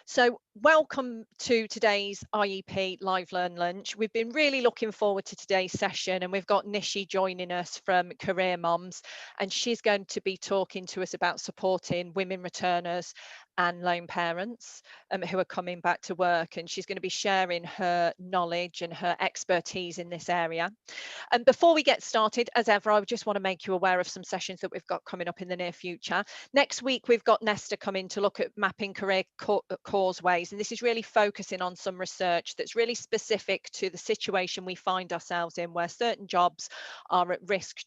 So welcome to today's IEP Live Learn Lunch. We've been really looking forward to today's session, and we've got Nishi joining us from Career Mums, and she's going to be talking to us about supporting women returners and lone parents who are coming back to work, and she's going to be sharing her knowledge and her expertise in this area. And before we get started, as ever, I just want to make you aware of some sessions that we've got coming up in the near future. Next week, we've got Nesta coming to look at mapping career causeways, and this is really focusing on some research that's really specific to the situation we find ourselves in, where certain jobs are at risk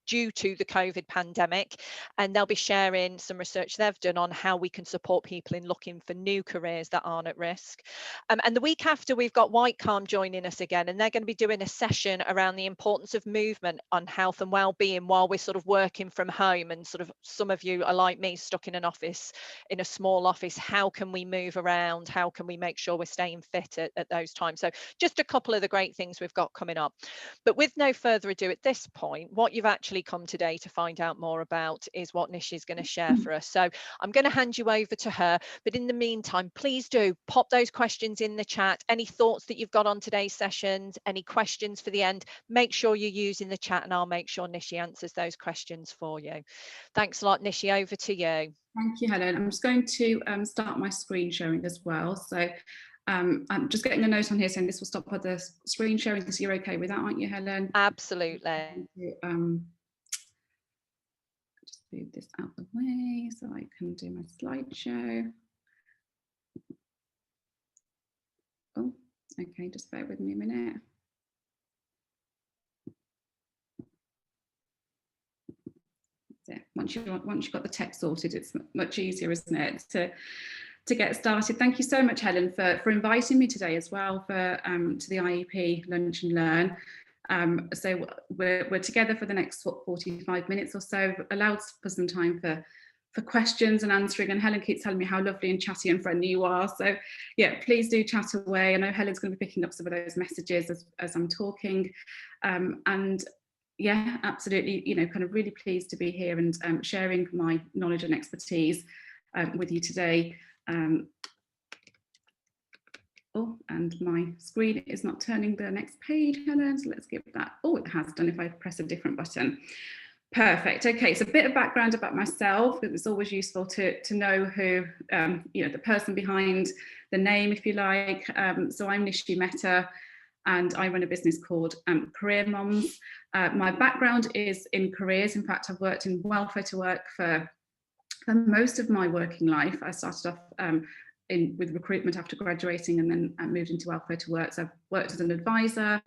due to the COVID pandemic, and they'll be sharing some research they've done on how we can support people in looking for new careers that aren't at risk. And the week after, we've got Whitecalm joining us again, and they're going to be doing a session around the importance of movement on health and well-being while we're sort of working from home, and sort of some of you are like me, stuck in an office, in a small office. How can we move around? How can we make sure we're staying fit at those times? So just a couple of the great things we've got coming up. But with no further ado, at this point, what you've actually come today to find out more about is what Nishi is going to share for us. So I'm going to hand you over to her, but in the meantime, please do pop those questions in the chat. Any thoughts that you've got on today's sessions, any questions for the end, make sure you're using the chat, and I'll make sure Nishi answers those questions for you. Thanks a lot, Nishi. Over to you. Thank you, Helen. I'm just going to start my screen sharing as well. So I'm just getting a note on here saying this will stop at the screen sharing, because you're okay with that, aren't you, Helen? Absolutely. Just move this out the way so I can do my slideshow. Oh, okay, just bear with me a minute. Once you've got the text sorted, it's much easier, isn't it, to get started. Thank you so much, Helen, for inviting me today as well to the IEP Lunch and Learn. So we're together for the next 45 minutes or so, allowed for some time for questions and answering. And Helen keeps telling me how lovely and chatty and friendly you are. So yeah, please do chat away. I know Helen's going to be picking up some of those messages as I'm talking. And yeah, absolutely, you know, kind of really pleased to be here and sharing my knowledge and expertise with you today. Oh, and my screen is not turning the next page, Helen, so let's give that. Oh, it has done if I press a different button. Perfect. Okay, so a bit of background about myself. It's always useful to know who, you know, the person behind the name, if you like. So I'm Nishi Mehta, and I run a business called Career Mums. My background is in careers. In fact, I've worked in welfare to work for most of my working life. I started off with recruitment after graduating, and then I moved into welfare to work. So I've worked as an advisor,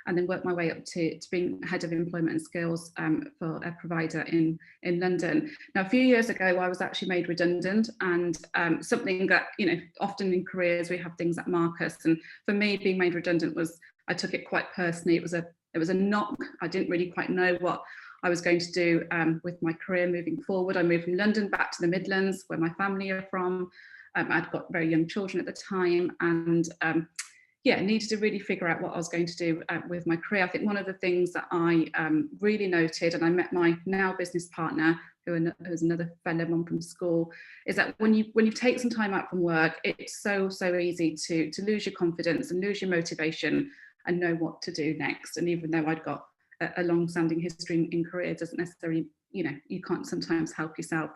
and then worked my way up to being head of employment and skills for a provider in London. Now, a few years ago, I was actually made redundant, and something that, you know, often in careers we have things that mark us. And for me, being made redundant I took it quite personally. It was a knock. I didn't really quite know what I was going to do with my career moving forward. I moved from London back to the Midlands, where my family are from. I'd got very young children at the time, and yeah, needed to really figure out what I was going to do with my career. I think one of the things that I really noted, and I met my now business partner, who's another fellow mum from school, is that when you take some time out from work, it's so easy to lose your confidence and lose your motivation and know what to do next. And even though I'd got a long-standing history in career, doesn't necessarily, you know, you can't sometimes help yourself.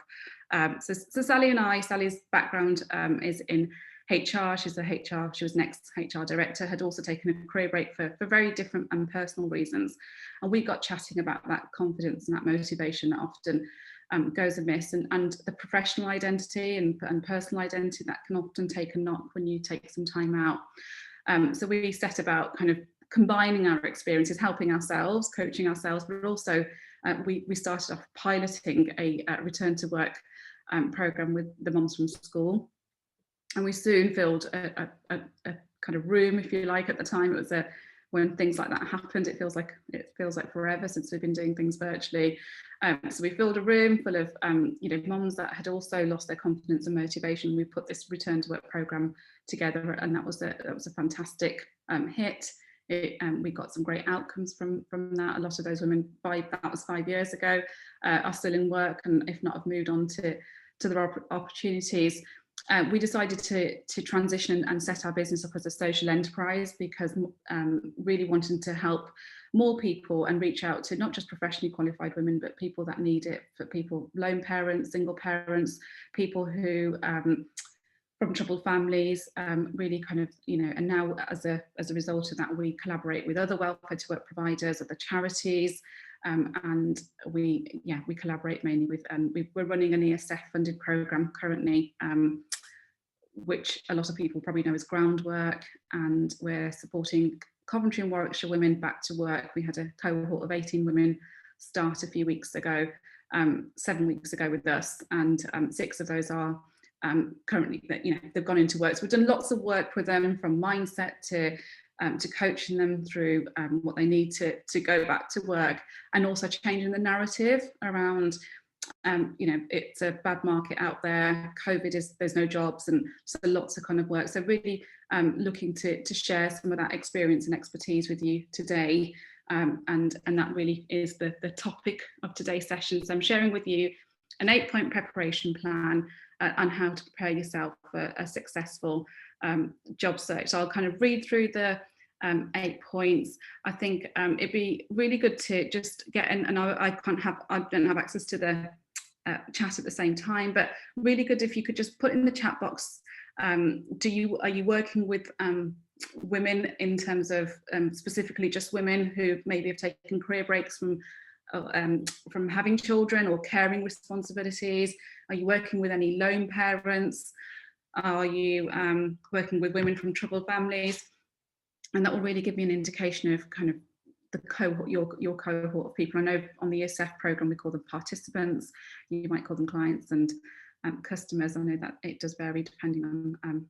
So Sally's background is in HR. She was an ex-HR director, had also taken a career break for very different and personal reasons. And we got chatting about that confidence and that motivation that often goes amiss, and the professional identity and personal identity that can often take a knock when you take some time out. So we set about kind of combining our experiences, helping ourselves, coaching ourselves, but also we started off piloting a return to work program with the mums from school, and we soon filled a kind of room, if you like. At the time, it was when things like that happened, it feels like forever since we've been doing things virtually. So we filled a room full of you know, mums that had also lost their confidence and motivation. We put this return to work program together, and that was a fantastic hit. We got some great outcomes from that. A lot of those women, that was 5 years ago, are still in work, and if not, have moved on to other opportunities. we decided to transition and set our business up as a social enterprise, because really wanting to help more people and reach out to not just professionally qualified women, but people that need it, for people, lone parents, single parents, people who from troubled families, really kind of, you know, and now as a result of that, we collaborate with other welfare to work providers, other charities, and we collaborate mainly with, we're running an ESF funded program currently, which a lot of people probably know as Groundwork, and we're supporting Coventry and Warwickshire women back to work. We had a cohort of 18 women start a few weeks ago, 7 weeks ago with us, and 6 of those are currently, you know, they've gone into work. So we've done lots of work with them, from mindset to coaching them through what they need to go back to work, and also changing the narrative around, you know, it's a bad market out there, COVID is, there's no jobs, and so lots of kind of work. So really looking to share some of that experience and expertise with you today, and that really is the topic of today's session. So I'm sharing with you an 8-point preparation plan on how to prepare yourself for a successful job search. So I'll kind of read through the 8 points. I think it'd be really good to just get in, and I don't have access to the chat at the same time, but really good if you could just put in the chat box, are you working with women in terms of specifically just women who maybe have taken career breaks from having children or caring responsibilities? Are you working with any lone parents? Are you working with women from troubled families? And that will really give me an indication of kind of the cohort, your cohort of people. I know on the ESF program we call them participants, you might call them clients and customers. I know that it does vary depending on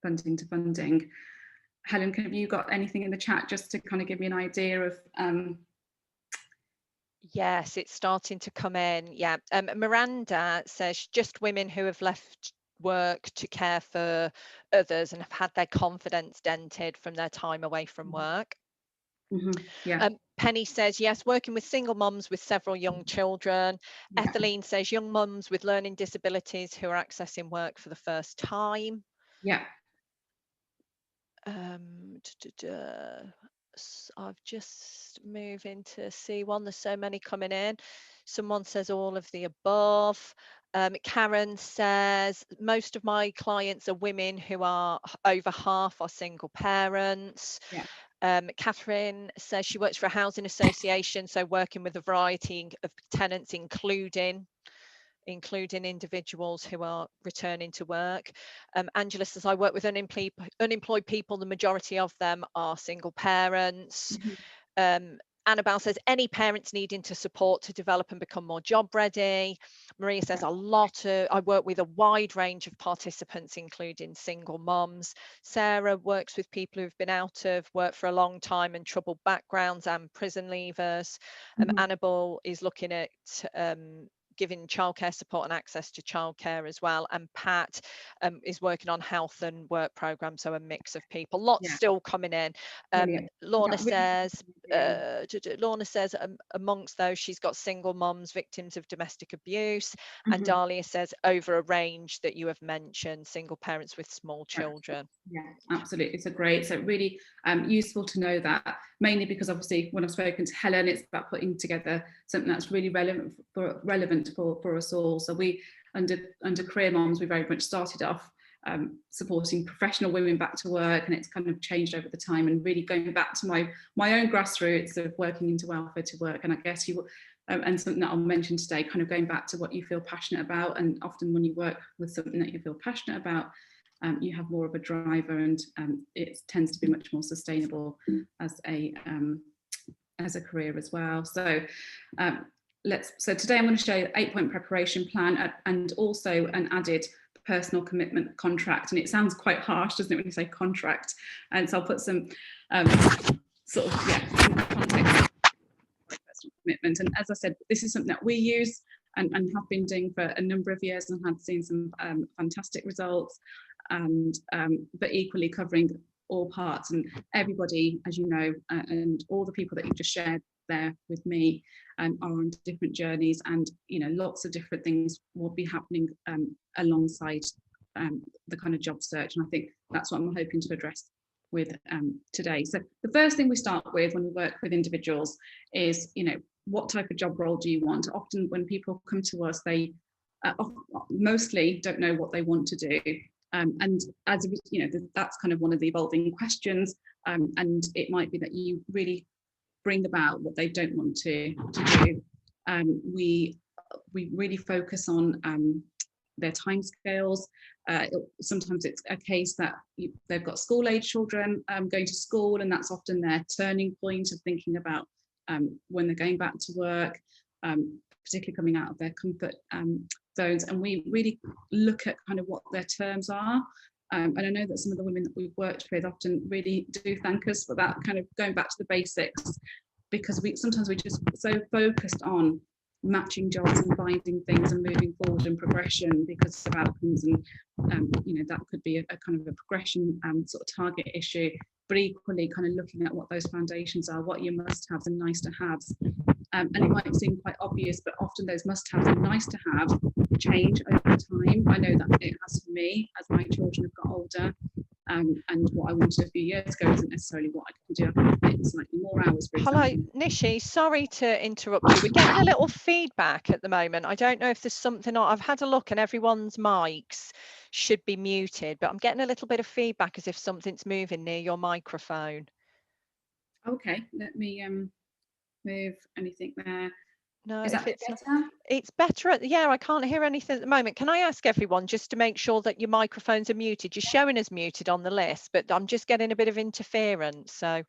funding to funding. Helen, have you got anything in the chat just to kind of give me an idea of Yes, it's starting to come in. Yeah. Miranda says just women who have left work to care for others and have had their confidence dented from their time away from work. Yeah. Penny says, yes, working with single mums with several young children. Yeah. Ethelene says, young mums with learning disabilities who are accessing work for the first time. Yeah. I've just moved into C1. There's so many coming in. Someone says all of the above. Karen says most of my clients are women who are over half are single parents. Yeah. Catherine says she works for a housing association, so working with a variety of tenants, including individuals who are returning to work. Angela says, I work with unemployed people. The majority of them are single parents. Annabelle says, any parents needing to support to develop and become more job ready. Maria says, I work with a wide range of participants, including single mums. Sarah works with people who've been out of work for a long time and troubled backgrounds and prison leavers. Annabelle is looking at giving childcare support and access to childcare as well, and Pat is working on health and work programs, so a mix of people. Lots still coming in. Lorna says amongst those she's got single mums, victims of domestic abuse, and Dahlia says over a range that you have mentioned, single parents with small children. Yeah, absolutely. It's so really useful to know that, mainly because obviously when I've spoken to Helen, it's about putting together something that's really relevant for us all. So we, under Career Mums, we very much started off supporting professional women back to work, and it's kind of changed over the time, and really going back to my own grassroots of working into welfare to work. And I guess you and something that I'll mention today, kind of going back to what you feel passionate about, and often when you work with something that you feel passionate about, you have more of a driver, and it tends to be much more sustainable as a career as well. So so today I'm going to show you the 8-point preparation plan, and also an added personal commitment contract. And it sounds quite harsh, doesn't it, when you say contract? And so I'll put some sort of context for personal commitment. And as I said, this is something that we use and have been doing for a number of years, and have seen some fantastic results. And but equally covering all parts, and everybody, as you know, and all the people that you've just shared there with me are on different journeys, and you know, lots of different things will be happening alongside the kind of job search. And I think that's what I'm hoping to address with today. So the first thing we start with when we work with individuals is, what type of job role do you want? Often when people come to us, they mostly don't know what they want to do. And as that's kind of one of the evolving questions. And it might be that you really bring about what they don't want to do. We really focus on their timescales. Sometimes it's a case that they've got school-age children going to school, and that's often their turning point of thinking about when they're going back to work, particularly coming out of their comfort zones. And we really look at kind of what their terms are. And I know that some of the women that we've worked with often really do thank us for that, kind of going back to the basics, because sometimes we're just so focused on matching jobs and finding things and moving forward and progression because of outcomes, and that could be a kind of a progression sort of target issue, but equally kind of looking at what those foundations are, what your must-haves and nice-to-haves. And it might seem quite obvious, but often those must-haves and nice-to-haves change over time. I know that it has for me as my children have got older, and what I wanted a few years ago isn't necessarily what I can do. I can fit slightly more hours, for example. Hello, Nishi, sorry to interrupt you. We're getting a little feedback at the moment. I don't know if there's something on. I've had a look and everyone's mics should be muted, but I'm getting a little bit of feedback as if something's moving near your microphone. Okay, let me move anything there. No, Is that better? It's better. Yeah, I can't hear anything at the moment. Can I ask everyone just to make sure that your microphones are muted? You're showing as muted on the list, but I'm just getting a bit of interference. So,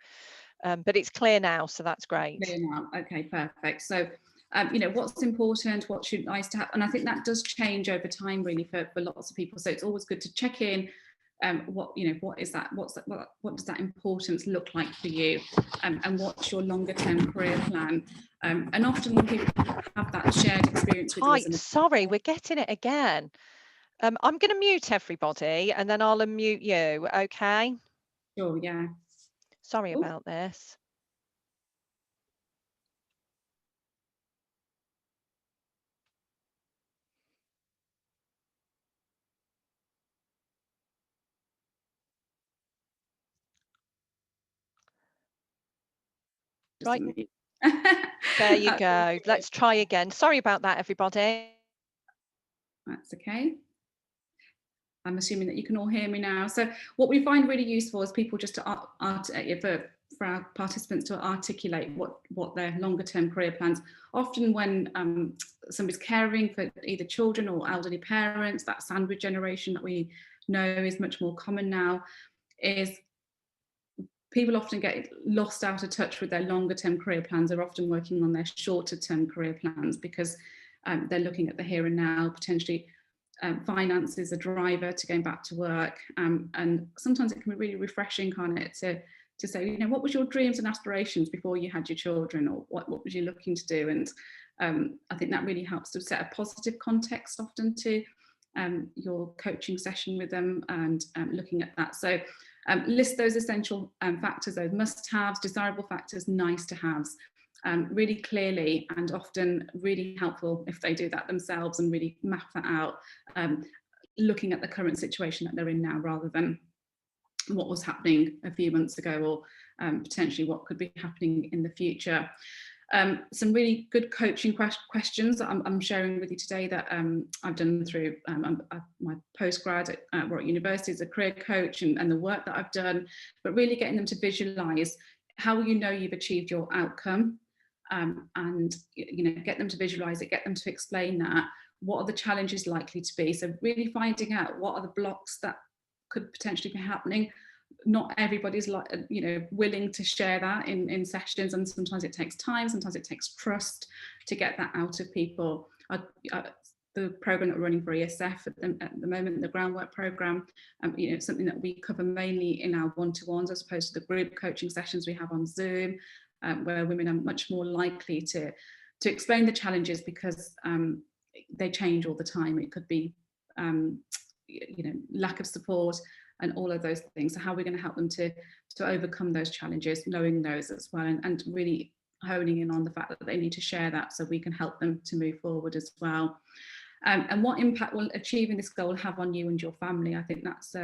but it's clear now, so that's great. Clear now. Okay, perfect. So, what's important, what should nice to have, and I think that does change over time, really, for lots of people. So it's always good to check in. What is that? What does that importance look like for you? And what's your longer term career plan? And often when people have that shared experience with Hi, sorry, we're getting it again. I'm going to mute everybody and then I'll unmute you. Okay. Sure. Yeah. Sorry about this. Right. There you go. Let's try again. Sorry about that, everybody. That's okay. I'm assuming that you can all hear me now. So what we find really useful is people just to for our participants to articulate what their longer term career plans. Often when somebody's caring for either children or elderly parents, that sandwich generation that we know is much more common now, is people often get lost out of touch with their longer term career plans. They're often working on their shorter term career plans because they're looking at the here and now, potentially. Finance is a driver to going back to work, and sometimes it can be really refreshing, can't it, to say, what was your dreams and aspirations before you had your children, or what was you looking to do? And I think that really helps to set a positive context often to your coaching session with them, and looking at that. So list those essential factors, those must-haves, desirable factors, nice-to-haves. Really clearly, and often really helpful if they do that themselves and really map that out, looking at the current situation that they're in now rather than what was happening a few months ago, or potentially what could be happening in the future. Some really good coaching questions that I'm sharing with you today that I've done through my postgrad at Warwick University as a career coach, and the work that I've done, but really getting them to visualise how you've achieved your outcome. And get them to visualize it, get them to explain that. What are the challenges likely to be? So really finding out what are the blocks that could potentially be happening. Not everybody's willing to share that in sessions, and sometimes it takes time, sometimes it takes trust to get that out of people. The program that we're running for ESF at the moment, the groundwork program, it's something that we cover mainly in our one-to-ones as opposed to the group coaching sessions we have on Zoom. Where women are much more likely to explain the challenges because they change all the time. It could be, lack of support and all of those things. So how are we going to help them to overcome those challenges, knowing those as well, and really honing in on the fact that they need to share that so we can help them to move forward as well. And what impact will achieving this goal have on you and your family? I think that's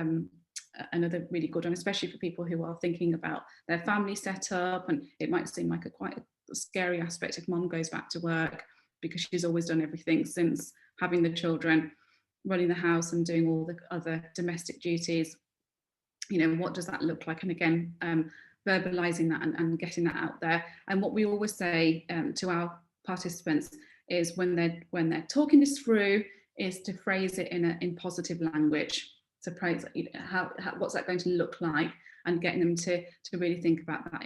another really good one, especially for people who are thinking about their family setup. And it might seem like quite a scary aspect if mom goes back to work, because she's always done everything since having the children, running the house and doing all the other domestic duties. You know, what does that look like? And again, verbalizing that and getting that out there. And what we always say to our participants is when they're talking this through, is to phrase it in positive language. So praise, what's that going to look like, and getting them to really think about that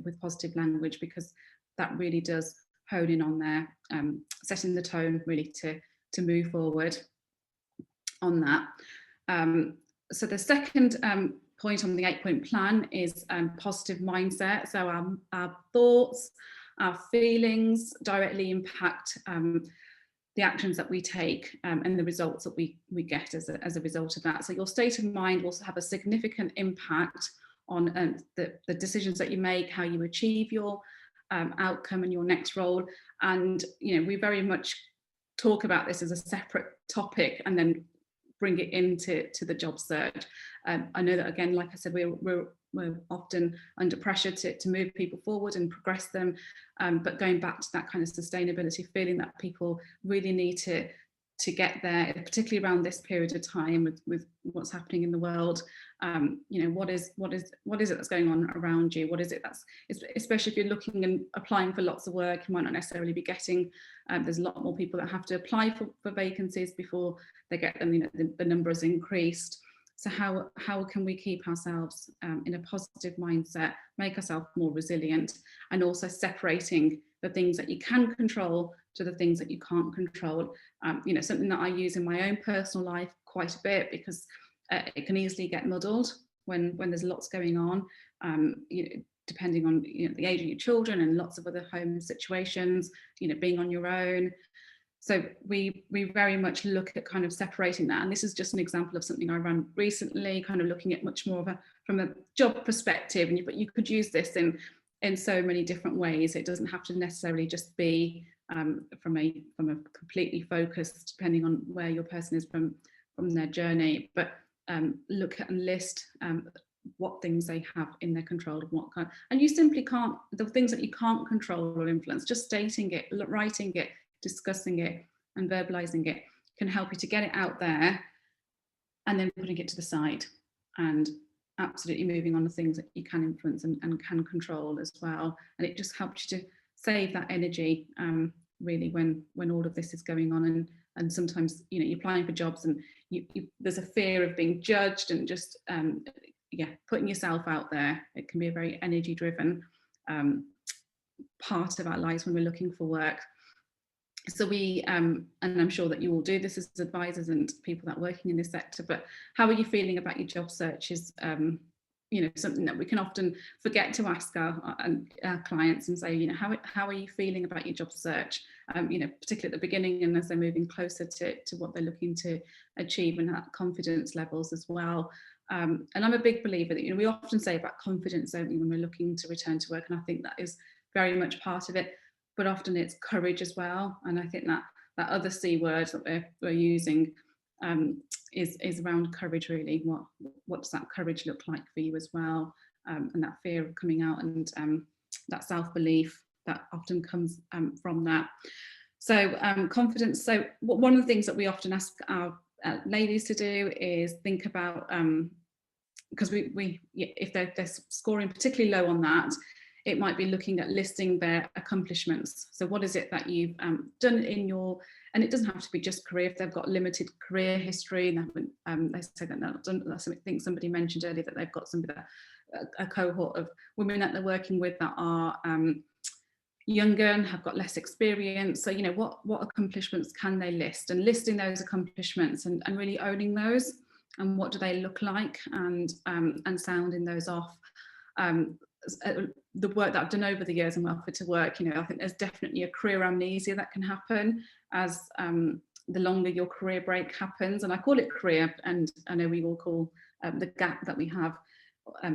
with positive language, because that really does hone in on their setting the tone really to move forward on that. So the second point on the 8-point plan is positive mindset. So our thoughts, our feelings directly impact the actions that we take and the results that we get as a result of that. So your state of mind will have a significant impact on the decisions that you make, how you achieve your outcome and your next role. And you know, we very much talk about this as a separate topic and then bring it into the job search. I know that, again, like I said, we're often under pressure to move people forward and progress them, but going back to that kind of sustainability, feeling that people really need to get there, particularly around this period of time with what's happening in the world. You know, what is it that's going on around you? What is it that's, especially if you're looking and applying for lots of work, you might not necessarily be getting, there's a lot more people that have to apply for vacancies before they get them. You know, the number has increased. So how can we keep ourselves in a positive mindset, make ourselves more resilient, and also separating the things that you can control to the things that you can't control? You know, something that I use in my own personal life quite a bit, because it can easily get muddled when there's lots going on, you know, depending on, you know, the age of your children and lots of other home situations, you know, being on your own. So we very much look at kind of separating that. And this is just an example of something I ran recently, kind of looking at much more of from a job perspective. But you could use this in so many different ways. It doesn't have to necessarily just be from a completely focused, depending on where your person is from their journey. But look at and list what things they have in their control, and what kind. And you simply can't, the things that you can't control or influence, just stating it, writing it, discussing it and verbalizing it can help you to get it out there, and then putting it to the side and absolutely moving on to things that you can influence and can control as well. And it just helps you to save that energy really when all of this is going on. And sometimes, you know, you're applying for jobs and there's a fear of being judged, and just putting yourself out there. It can be a very energy driven part of our lives when we're looking for work. So we, and I'm sure that you all do this as advisors and people that are working in this sector, but how are you feeling about your job search is, you know, something that we can often forget to ask our clients and say, you know, how are you feeling about your job search? You know, particularly at the beginning and as they're moving closer to what they're looking to achieve, and that confidence levels as well. And I'm a big believer that, you know, we often say about confidence, don't we, when we're looking to return to work, and I think that is very much part of it. But often it's courage as well. And I think that other C word that we're using is around courage, really. What does that courage look like for you as well? And that fear of coming out, and that self-belief that often comes from that. So confidence. So one of the things that we often ask our ladies to do is think about, because if they're scoring particularly low on that, it might be looking at listing their accomplishments. So what is it that you've done in your, and it doesn't have to be just career, if they've got limited career history, and they say that not done, I think somebody mentioned earlier that they've got somebody a cohort of women that they're working with that are younger and have got less experience. So, you know, what accomplishments can they list, and listing those accomplishments and really owning those, and what do they look like, and sounding those off. The work that I've done over the years and welfare to work, you know, I think there's definitely a career amnesia that can happen as the longer your career break happens. And I call it career, and I know we all call the gap that we have,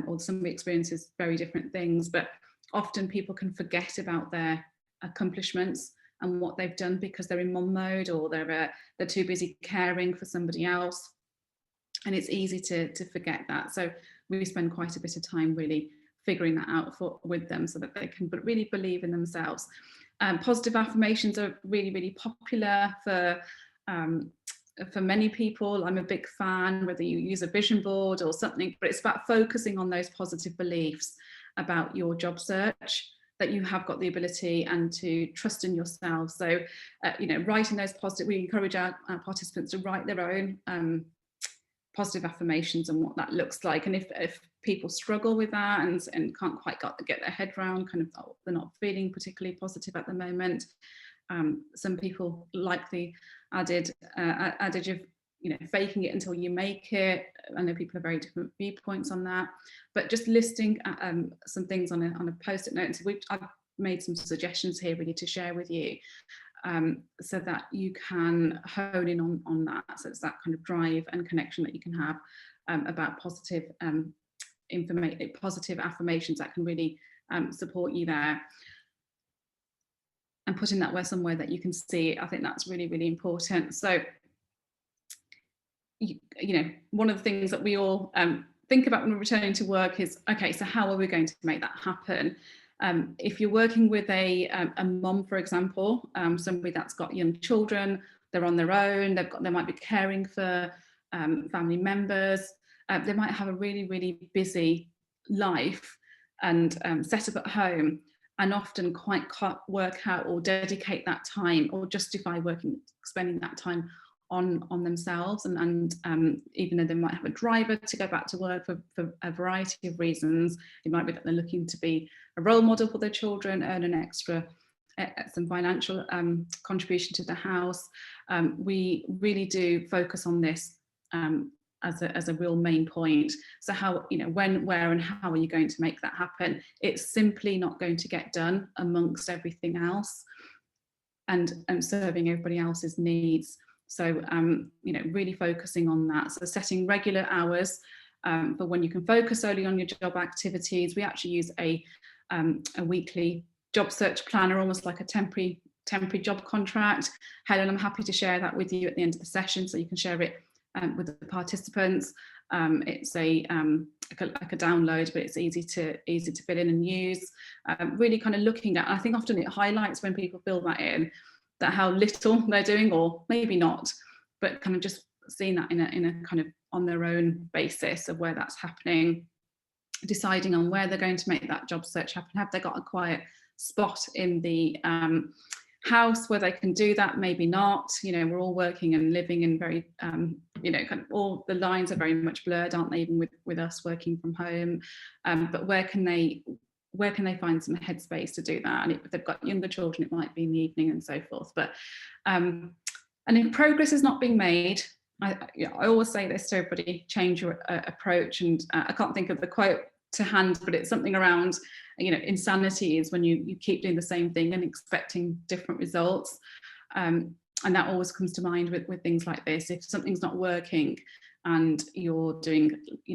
or some experiences, very different things. But often people can forget about their accomplishments and what they've done because they're in mum mode, or they're too busy caring for somebody else. And it's easy to forget that. So we spend quite a bit of time really figuring that out with them, so that they can really believe in themselves. Positive affirmations are really, really popular for many people. I'm a big fan, whether you use a vision board or something, but it's about focusing on those positive beliefs about your job search, that you have got the ability and to trust in yourself. So, writing those positive, we encourage our participants to write their own positive affirmations and what that looks like. And if people struggle with that and can't quite get their head around, kind of, they're not feeling particularly positive at the moment, some people like the adage of faking it until you make it. I know people have very different viewpoints on that, but just listing some things on a post-it note. So I've made some suggestions here really to share with you, so that you can hone in on that. So it's that kind of drive and connection that you can have about positive positive affirmations that can really support you there. And putting that somewhere that you can see it, I think that's really, really important. So, one of the things that we all think about when we're returning to work is, okay, so how are we going to make that happen? If you're working with a mum, for example, somebody that's got young children, they're on their own, they might be caring for family members, they might have a really, really busy life and set up at home, and often quite can't work out or dedicate that time or justify spending that time on themselves, and even though they might have a driver to go back to work for a variety of reasons, it might be that they're looking to be a role model for their children, earn an extra some financial contribution to the house. We really do focus on this as a real main point. So how, when, where and how are you going to make that happen? It's simply not going to get done amongst everything else and serving everybody else's needs. So, really focusing on that. So setting regular hours for when you can focus solely on your job activities. We actually use a weekly job search planner, almost like a temporary job contract. Helen, I'm happy to share that with you at the end of the session, so you can share it with the participants. It's like a download, but it's easy to fill in and use. Really kind of looking at, I think often it highlights when people fill that in, that how little they're doing, or maybe not, but kind of just seeing that in a kind of on their own basis of where that's happening, deciding on where they're going to make that job search happen. Have they got a quiet spot in the house where they can do that? Maybe not. We're all working and living in very kind of all the lines are very much blurred, aren't they, even with us working from home, but where can they find some headspace to do that? And if they've got younger children, it might be in the evening and so forth. But and if progress is not being made, I always say this to everybody: change your approach. And I can't think of the quote to hand, but it's something around, insanity is when you keep doing the same thing and expecting different results. And that always comes to mind with things like this. If something's not working and you're doing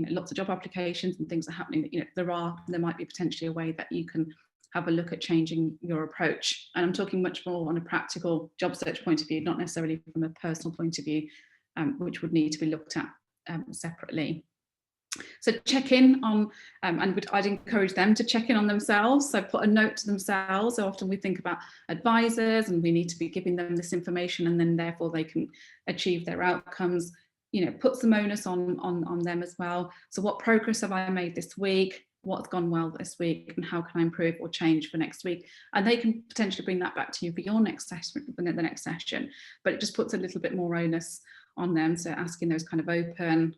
lots of job applications and things are happening, there might be potentially a way that you can have a look at changing your approach. And I'm talking much more on a practical job search point of view, not necessarily from a personal point of view, which would need to be looked at separately. So check in on, and I'd encourage them to check in on themselves. So put a note to themselves. So often we think about advisors and we need to be giving them this information, and then therefore they can achieve their outcomes. Put some onus on them as well. So what progress have I made this week? What's gone well this week, and how can I improve or change for next week? And they can potentially bring that back to you for your next session, the next session. But it just puts a little bit more onus on them. So asking those kind of open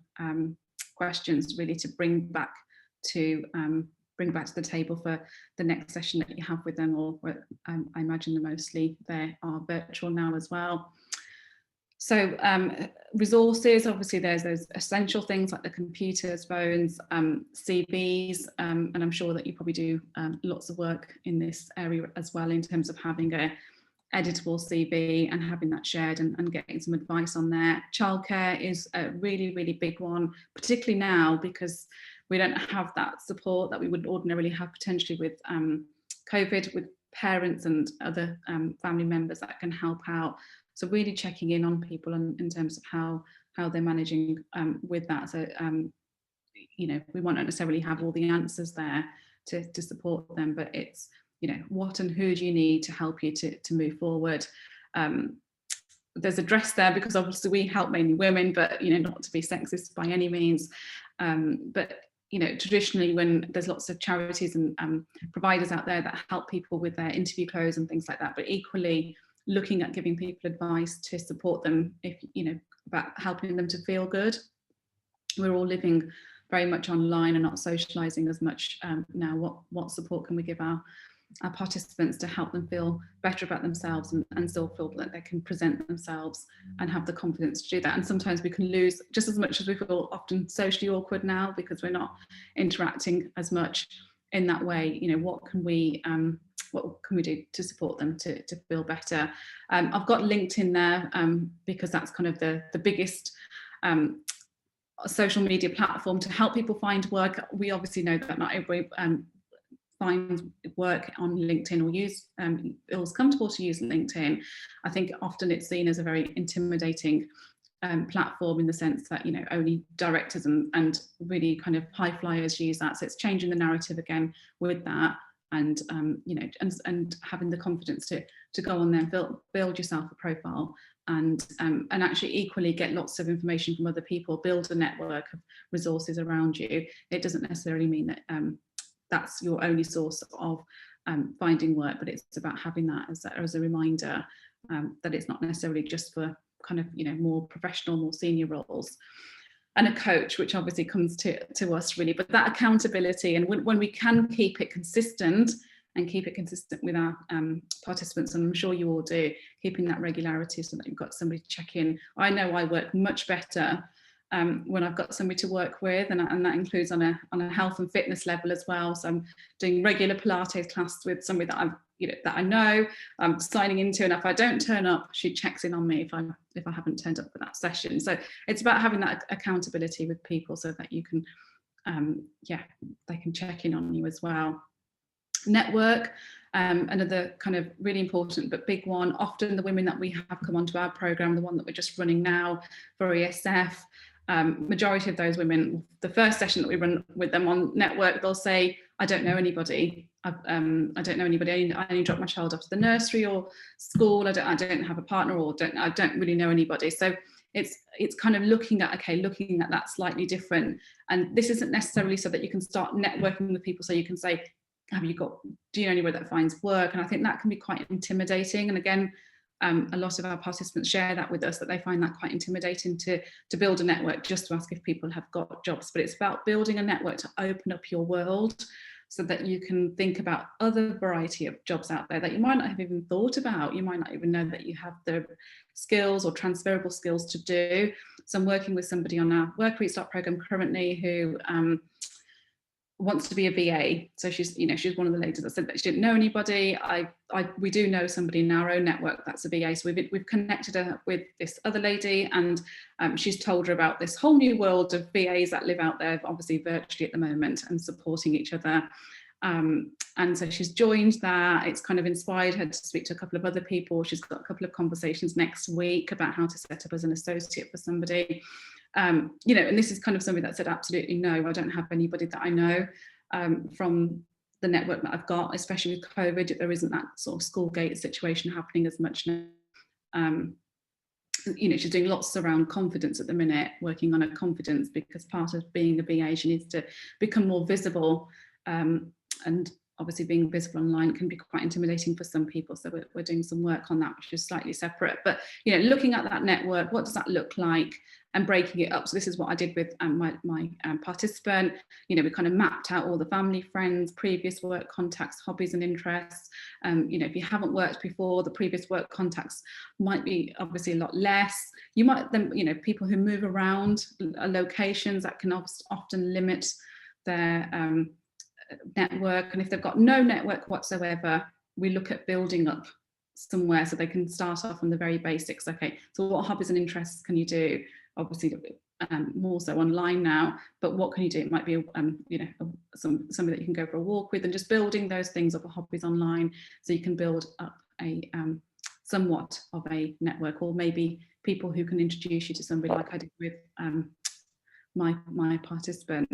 questions really to bring back to the table for the next session that you have with them, or I imagine mostly they are virtual now as well. So resources, obviously there's those essential things like the computers, phones, CVs, and I'm sure that you probably do lots of work in this area as well, in terms of having a editable CV and having that shared and getting some advice on there. Childcare is a really, really big one, particularly now because we don't have that support that we would ordinarily have potentially with COVID, with parents and other family members that can help out. So really checking in on people in terms of how they're managing with that. So you know, we won't necessarily have all the answers there to support them, but it's, you know, what and who do you need to help you to move forward. There's a dress there because obviously we help mainly women, but, you know, not to be sexist by any means. But, you know, traditionally when there's lots of charities and providers out there that help people with their interview clothes and things like that, but equally looking at giving people advice to support them, if, you know, about helping them to feel good. We're all living very much online and not socializing as much now. What support can we give our participants to help them feel better about themselves and still feel that they can present themselves and have the confidence to do that? And sometimes we can lose just as much as we feel often socially awkward now because we're not interacting as much in that way. You know, what can we do to support them to feel better? I've got LinkedIn there because that's kind of the biggest social media platform to help people find work. We obviously know that not everybody find work on LinkedIn or feels comfortable to use LinkedIn. I think often it's seen as a very intimidating platform in the sense that, you know, only directors and really kind of high flyers use that. So it's changing the narrative again with that, and you know, and having the confidence to go on there and build yourself a profile, and actually equally get lots of information from other people, build a network of resources around you. It doesn't necessarily mean that that's your only source of finding work, but it's about having that as a reminder that it's not necessarily just for kind of, you know, more professional, more senior roles. And a coach, which obviously comes to us really, but that accountability, and when we can keep it consistent with our participants, and I'm sure you all do, keeping that regularity so that you've got somebody to check in. I know I work much better when I've got somebody to work with, and that includes on a health and fitness level as well. So I'm doing regular Pilates class with somebody that I know I'm signing into, and if I don't turn up, she checks in on me if I haven't turned up for that session. So it's about having that accountability with people so that you can they can check in on you as well. Network, another kind of really important but big one. Often the women that we have come onto our program, the one that we're just running now for ESF, majority of those women, the first session that we run with them on network, they'll say, I don't know anybody. I don't know anybody. I only dropped my child off to the nursery or school. I don't have a partner, or I don't really know anybody. So it's kind of looking at that slightly different. And this isn't necessarily so that you can start networking with people so you can say, do you know anybody that finds work? And I think that can be quite intimidating. And again, a lot of our participants share that with us, that they find that quite intimidating to build a network just to ask if people have got jobs. But it's about building a network to open up your world so that you can think about other variety of jobs out there that you might not have even thought about. You might not even know that you have the skills or transferable skills to do. So I'm working with somebody on our Work Restart program currently who wants to be a VA. So she's one of the ladies that said that she didn't know anybody. We do know somebody in our own network that's a VA. So we've connected her with this other lady, and she's told her about this whole new world of VAs that live out there, obviously virtually at the moment, and supporting each other. And so she's joined that. It's kind of inspired her to speak to a couple of other people. She's got a couple of conversations next week about how to set up as an associate for somebody. And this is kind of somebody that said, absolutely no, I don't have anybody that I know from the network that I've got, especially with COVID. There isn't that sort of school gate situation happening as much now. She's doing lots around confidence at the minute, working on her confidence, because part of being a VA, she needs to become more visible. And obviously being visible online can be quite intimidating for some people. So we're doing some work on that, which is slightly separate. But, looking at that network, what does that look like, and breaking it up. So this is what I did with my participant. We kind of mapped out all the family, friends, previous work contacts, hobbies and interests. If you haven't worked before, the previous work contacts might be obviously a lot less. You might then, people who move around locations, that can often limit their network. And if they've got no network whatsoever, we look at building up somewhere so they can start off on the very basics. Okay, so what hobbies and interests can you do? obviously more so online now, but what can you do? It might be you know, somebody that you can go for a walk with, and just building those things up, hobbies online, so you can build up a somewhat of a network, or maybe people who can introduce you to somebody, like I did with my participant.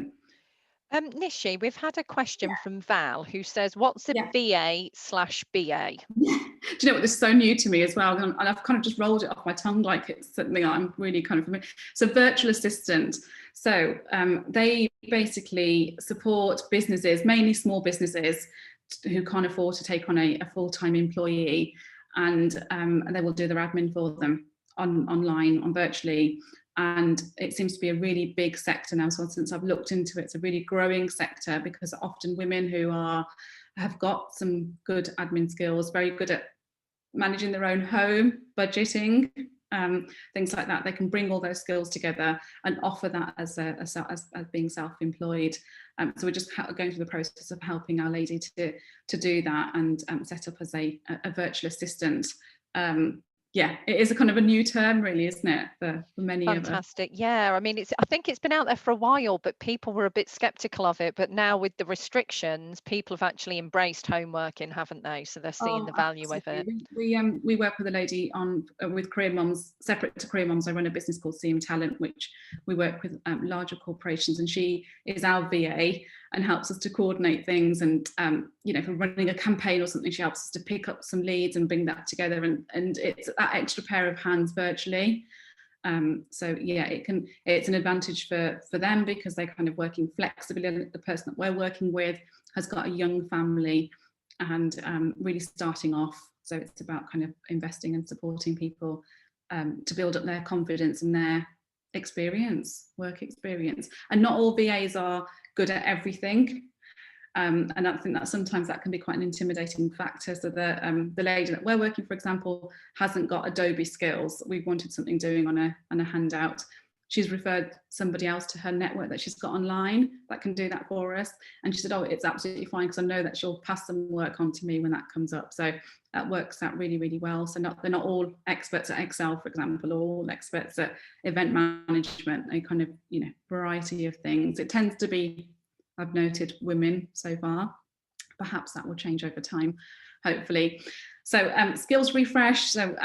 Nishi, we've had a question from Val who says, what's a Yeah. VA/BA? Yeah. Do you know what? This is so new to me as well, and I've kind of just rolled it off my tongue like it's something I'm really kind of familiar. So virtual assistant. So they basically support businesses, mainly small businesses, who can't afford to take on a full-time employee, and they will do their admin for them online, virtually. And it seems to be a really big sector now. So since I've looked into it, it's a really growing sector, because often women who have got some good admin skills, very good at managing their own home, budgeting, things like that, they can bring all those skills together and offer that as being self-employed. So we're just going through the process of helping our lady to do that, and set up as a virtual assistant. Yeah, it is a kind of a new term, really, isn't it, for many of us? Fantastic. Yeah, I mean, I think it's been out there for a while, but people were a bit skeptical of it. But now with the restrictions, people have actually embraced home working, haven't they? So they're seeing the value of it. We work with a lady with Career Mums, separate to Career Mums. I run a business called CM Talent, which we work with larger corporations, and she is our VA and helps us to coordinate things. And you know, if we're running a campaign or something, she helps us to pick up some leads and bring that together. And it's that extra pair of hands virtually. So yeah, it's an advantage for them, because they're kind of working flexibly. The person that we're working with has got a young family, and really starting off. So it's about kind of investing and supporting people to build up their confidence and their work experience. And not all VAs are good at everything. And I think that sometimes that can be quite an intimidating factor. So the lady that we're working, for example, hasn't got Adobe skills. We wanted something doing on a handout. She's referred somebody else to her network that she's got online that can do that for us. And she said, oh, it's absolutely fine, because I know that she'll pass some work on to me when that comes up. So that works out really, really well. So they're not all experts at Excel, for example, or all experts at event management, a kind of, you know, variety of things. It tends to be, I've noted, women so far. Perhaps that will change over time, hopefully. So skills refresh. So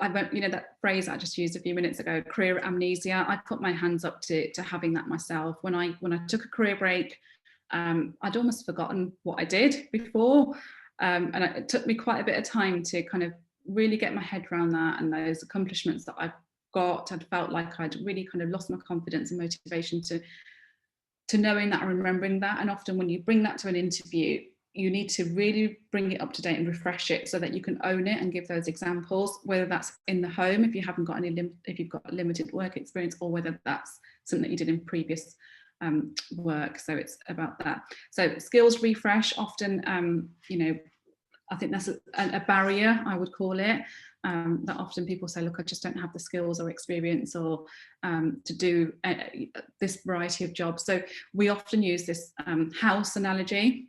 I won't, you know, that phrase I just used a few minutes ago, career amnesia. I put my hands up to having that myself. When I took a career break, I'd almost forgotten what I did before, and it took me quite a bit of time to kind of really get my head around that, and those accomplishments that I've got. I'd felt like I'd really kind of lost my confidence and motivation to knowing that and remembering that. And often when you bring that to an interview, you need to really bring it up to date and refresh it, so that you can own it and give those examples, whether that's in the home, if you haven't got if you've got limited work experience, or whether that's something that you did in previous work. So it's about that. So skills refresh, often, you know, I think that's a barrier, I would call it, that often people say, look, I just don't have the skills or experience or to do this variety of jobs. So we often use this house analogy.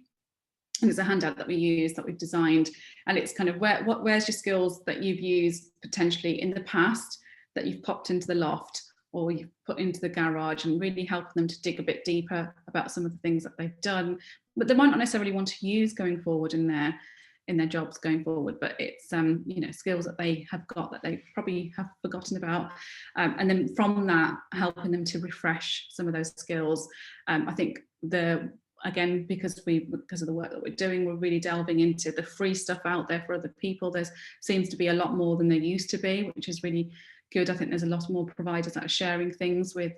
And it's a handout that we use, that we've designed, and it's kind of where's your skills that you've used potentially in the past, that you've popped into the loft or you've put into the garage, and really helping them to dig a bit deeper about some of the things that they've done, but they might not necessarily want to use going forward in their jobs going forward. But it's you know, skills that they have got that they probably have forgotten about, and then from that, helping them to refresh some of those skills. I think again, because of the work that we're doing, we're really delving into the free stuff out there for other people. There seems to be a lot more than there used to be, which is really good. I think there's a lot more providers that are sharing things with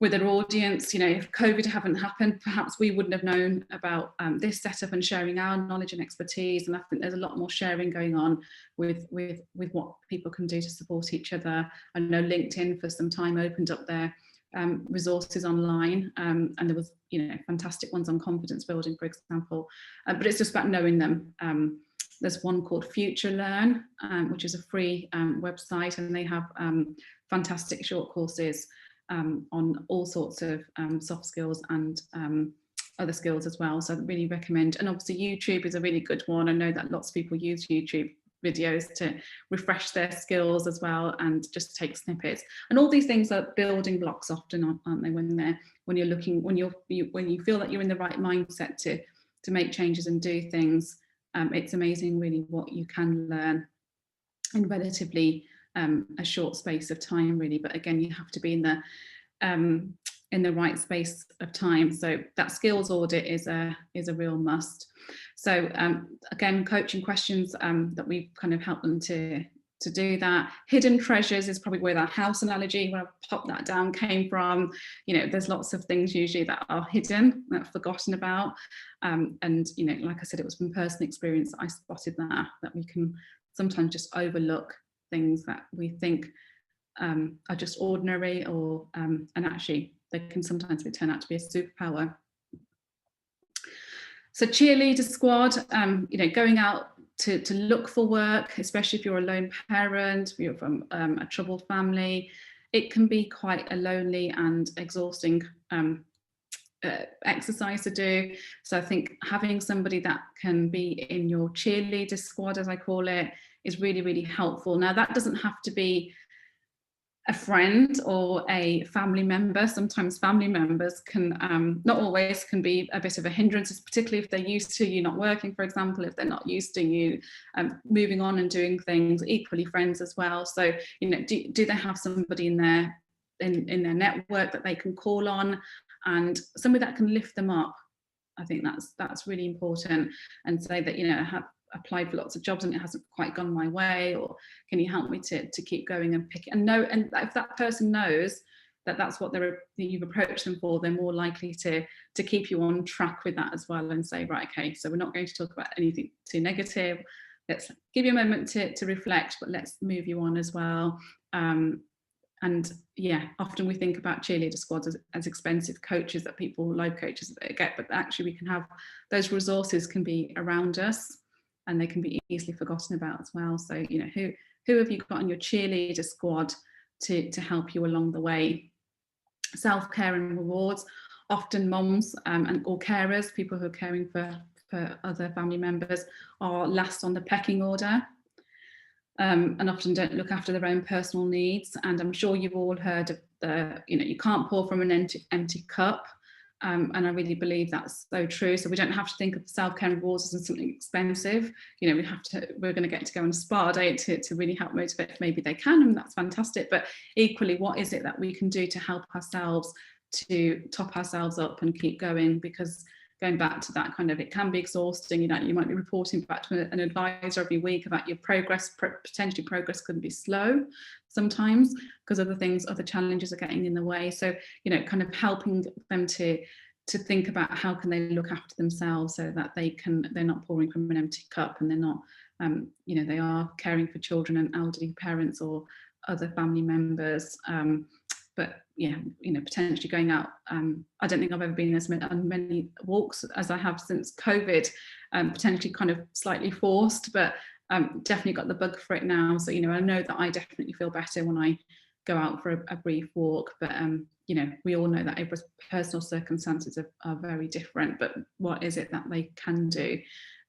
their audience. You know, if COVID hadn't happened, perhaps we wouldn't have known about this setup and sharing our knowledge and expertise. And I think there's a lot more sharing going on with what people can do to support each other. I know LinkedIn for some time opened up their resources online, and there was, you know, fantastic ones on confidence building, for example, but it's just about knowing them. There's one called Future Learn, which is a free website, and they have fantastic short courses on all sorts of soft skills and other skills as well. So I really recommend. And obviously YouTube is a really good one. I know that lots of people use YouTube videos to refresh their skills as well, and just take snippets. And all these things are building blocks often, aren't they, when you're looking, when you feel that you're in the right mindset to make changes and do things. It's amazing really what you can learn in relatively a short space of time, really. But again, you have to be in the right space of time. So that skills audit is a real must. So again, coaching questions that we kind of help them to do that. Hidden treasures is probably where that house analogy, where I popped that down, came from. You know, there's lots of things usually that are hidden, that are forgotten about. And, you know, like I said, it was from personal experience that I spotted that we can sometimes just overlook things that we think are just ordinary, or and actually they can sometimes turn out to be a superpower. So cheerleader squad, you know, going out to look for work, especially if you're a lone parent, if you're from a troubled family, it can be quite a lonely and exhausting exercise to do. So I think having somebody that can be in your cheerleader squad, as I call it, is really, really helpful. Now, that doesn't have to be a friend or a family member. Sometimes family members can, not always, can be a bit of a hindrance, particularly if they're used to you not working, for example, if they're not used to you moving on and doing things. Equally friends as well. So, you know, do they have somebody in their network that they can call on, and somebody that can lift them up? I think that's really important. And say that, you know, I have applied for lots of jobs and it hasn't quite gone my way, or can you help me to keep going and pick it? And know, and if that person knows that that's what you've approached them for, they're more likely to keep you on track with that as well, and say, right, okay, so we're not going to talk about anything too negative. Let's give you a moment to reflect, but let's move you on as well. And yeah, often we think about cheerleader squads as expensive coaches that people, life coaches that they get, but actually we can have those resources can be around us, and they can be easily forgotten about as well. So, you know, who have you got on your cheerleader squad to help you along the way? Self-care and rewards. Often mums or carers, people who are caring for other family members, are last on the pecking order. And often don't look after their own personal needs. And I'm sure you've all heard of you know, you can't pour from an empty cup. And I really believe that's so true. So we don't have to think of self-care rewards as something expensive. You know, we're going to get to go on a spa day to really help motivate. Maybe they can, and that's fantastic. But equally, what is it that we can do to help ourselves to top ourselves up and keep going? Because going back to that kind of, it can be exhausting. You know, you might be reporting back to an advisor every week about your progress. Potentially progress can be slow sometimes because other challenges are getting in the way. So, you know, kind of helping them to think about how can they look after themselves, so that they're not pouring from an empty cup, and they're not, you know, they are caring for children and elderly parents or other family members. But yeah, you know, potentially going out. I don't think I've ever been as many walks as I have since COVID. Potentially kind of slightly forced, but definitely got the bug for it now. So, you know, I know that I definitely feel better when I go out for a brief walk. But you know, we all know that everyone's personal circumstances are very different. But what is it that they can do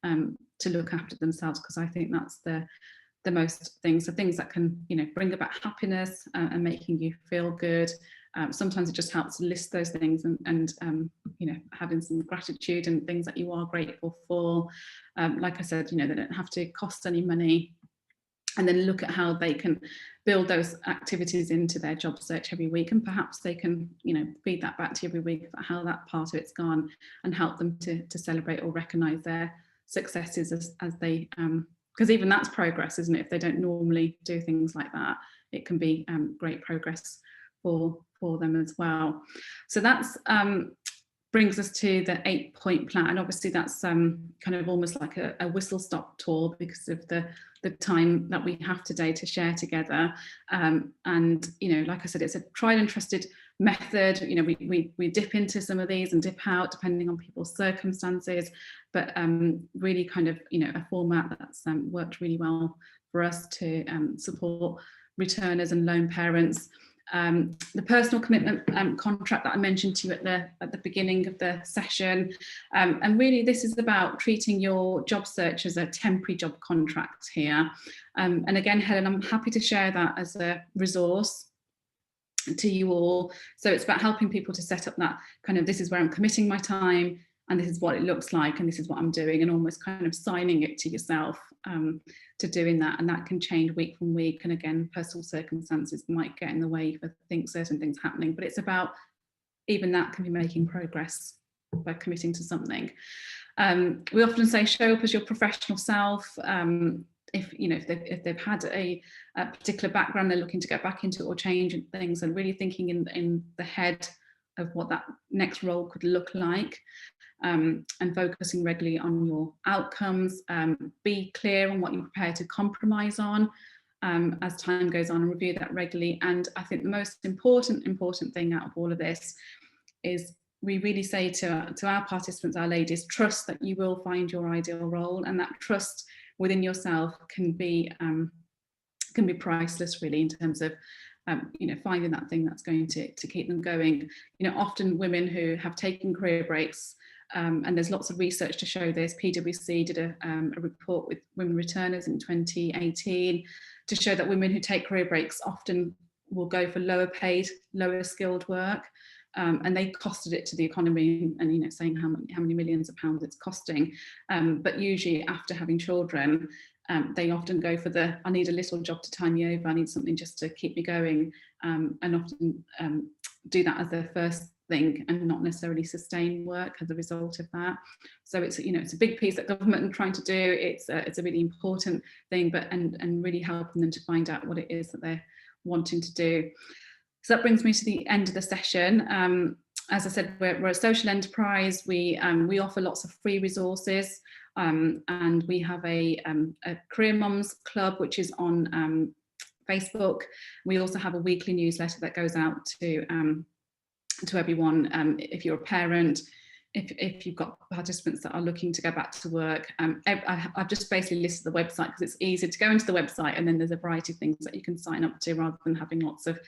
to look after themselves? Because I think that's the most things, so things that can, you know, bring about happiness and making you feel good. Sometimes it just helps to list those things and you know, having some gratitude and things that you are grateful for. Like I said, you know, they don't have to cost any money. And then look at how they can build those activities into their job search every week, and perhaps they can, you know, feed that back to you every week about how that part of it's gone, and help them to celebrate or recognise their successes as they because even that's progress, isn't it? If they don't normally do things like that, it can be great progress for them as well. So that's brings us to the 8-point plan. Obviously, that's kind of almost like a whistle-stop tour because of the time that we have today to share together. And, you know, like I said, it's a tried and trusted method. You know, we dip into some of these and dip out depending on people's circumstances, but really kind of, you know, a format that's worked really well for us to support returners and lone parents. The personal commitment contract that I mentioned to you at the beginning of the session. And really this is about treating your job search as a temporary job contract here. And again, Helen, I'm happy to share that as a resource to you all. So it's about helping people to set up that kind of, this is where I'm committing my time, and this is what it looks like, and this is what I'm doing, and almost kind of signing it to yourself to doing that. And that can change week from week. And again, personal circumstances might get in the way for certain things happening, but it's about, even that can be making progress by committing to something. We often say show up as your professional self. If they've had a particular background, they're looking to get back into it or change things, and really thinking in the head of what that next role could look like. And focusing regularly on your outcomes, be clear on what you're prepared to compromise on as time goes on, and review that regularly. And I think the most important thing out of all of this is we really say to our participants, our ladies, trust that you will find your ideal role, and that trust within yourself can be priceless, really, in terms of finding that thing that's going to keep them going. Often women who have taken career breaks, and there's lots of research to show this. PwC did a report with women returners in 2018 to show that women who take career breaks often will go for lower paid, lower skilled work, and they costed it to the economy, and saying how many millions of pounds it's costing. But usually after having children, they often go for I need a little job to tie me over, I need something just to keep me going, and often do that as their first thing, and not necessarily sustain work as a result of that. So it's it's a big piece that government are trying to do. It's a really important thing, but and really helping them to find out what it is that they're wanting to do. So that brings me to the end of the session. As I said, we're a social enterprise. We offer lots of free resources, and we have a Career Mums Club, which is on Facebook. We also have a weekly newsletter that goes out to everyone. If you're a parent, if you've got participants that are looking to go back to work, I've just basically listed the website because it's easy to go into the website, and then there's a variety of things that you can sign up to, rather than having lots of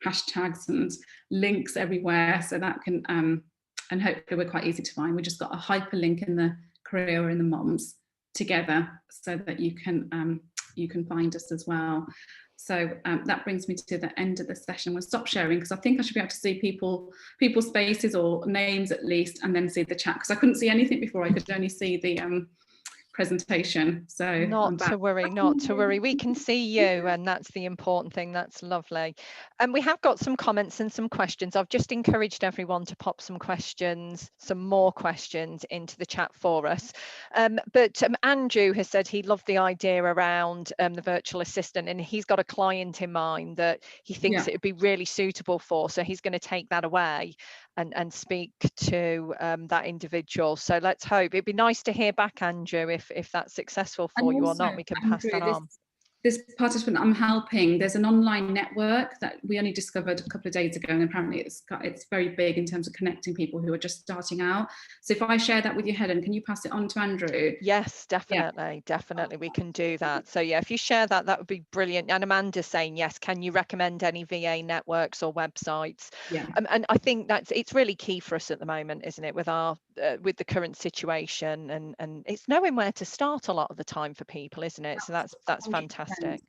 hashtags and links everywhere. So that can and hopefully we're quite easy to find. We just got a hyperlink in the career or in the moms together, so that you can find us as well. So that brings me to the end of the session. We'll stop sharing because I think I should be able to see people's faces, or names at least, and then see the chat, because I couldn't see anything before. I could only see the presentation. So not to worry, we can see you, and that's the important thing. That's lovely. And we have got some comments and some questions. I've just encouraged everyone to pop some more questions into the chat for us. But Andrew has said he loved the idea around the virtual assistant, and he's got a client in mind that he thinks it would be really suitable for, so he's going to take that away and speak to that individual. So let's hope. It'd be nice to hear back, Andrew, if that's successful for you or not. We can pass that on. This participant I'm helping, there's an online network that we only discovered a couple of days ago, and apparently it's very big in terms of connecting people who are just starting out. So if I share that with you, Helen, can you pass it on to Andrew? Yes, definitely. We can do that. So yeah, if you share that, that would be brilliant. And Amanda's saying, yes, can you recommend any VA networks or websites? And I think it's really key for us at the moment, isn't it, with our with the current situation, and it's knowing where to start a lot of the time for people, isn't it? So that's fantastic.